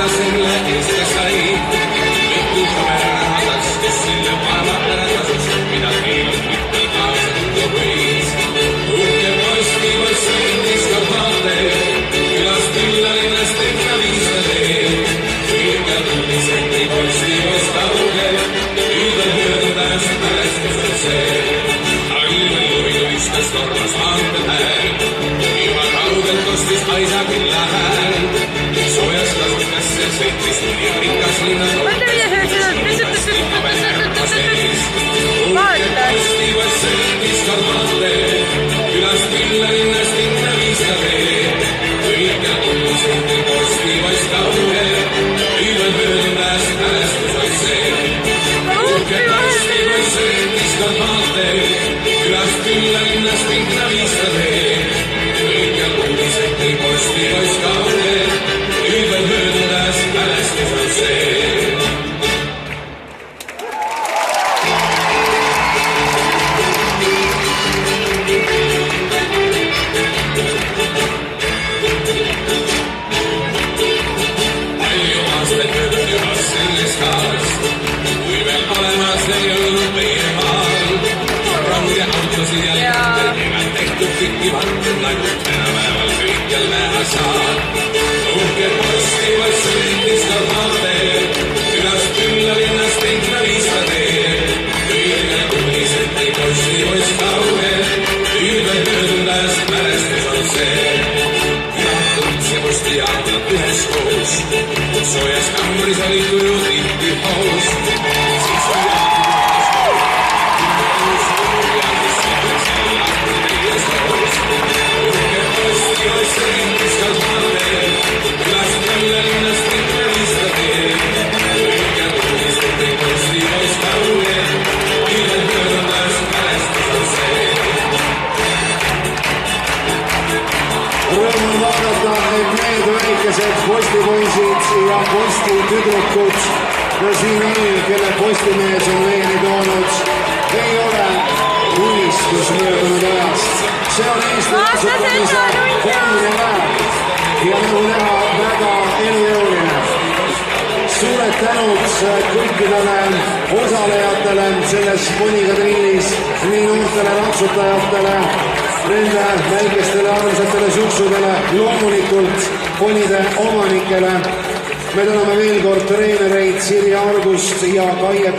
selle eest ta sai. Mitu kamerahas, kes selle maailma ära tasus, mida meil on küttel kaasa tunda võis. Uhke postipoiss sõitis ka maanteel, külast külla linnast tehna viisadeel. Kõige tunnised ei postipoiss kaugel, nüüd on möödas mälestus on see. Ilma juuri tulistas tormas maantel hääl, ilma kaugelt kostis aisa külla hääl. Soojas kasukasse sõitis tuli rikas linnas postipoiss sõitis ka maanteel, külast külla linnast linna viisadeel. Kõige tunnised ei postipoiss kaugel, nüüd on möödas mälestus on see. Uhke postipoiss sõitis ka maanteel, külast külla linnast linna viisadeel. Kõige tunnised ei postipoiss kaugel, nüüd on möödas mälestus on see. Palju aastaid möödub juba sellest ajast, kui veel olemas ei olnud meie maal. Range autosid ja lentel teevad tehtud kõiki vantud, nagu tänapäeval kõik jälle saab. Uhke postipoiss sõitis ka maanteel, külast külla linnast linna viisadeel. Kõige tunnised ei postipoiss kaugel, nüüd on möödas mälestus on see. Külatult see postijaamad üheskoos, soojas kambris oli tuju tihti hoos. Siis oli uhke postipoiss sõitis ka maanteel, külast külla linnast linna viisadeel. Kõige tunnised ei postipoiss kaugel, nüüd on möödas mälestus on see. Rõõm on vaadata, et need väikesed postipoisid ja postitüdrukud ja siin on, kelle postimees on meieni toonud, ei ole unistus möödunud ajast. See on Eesti kasutamise homne päev ja nagu näha väga elujõuline. Suured tänud kõikidele osalejatele selles ponikadrillis, nii noortele ratsutajatele, nende väikestele armsatele suksudele, loomulikult ponide omanikele. Me täname veel kord treenereid Sirje Argust ja Kaie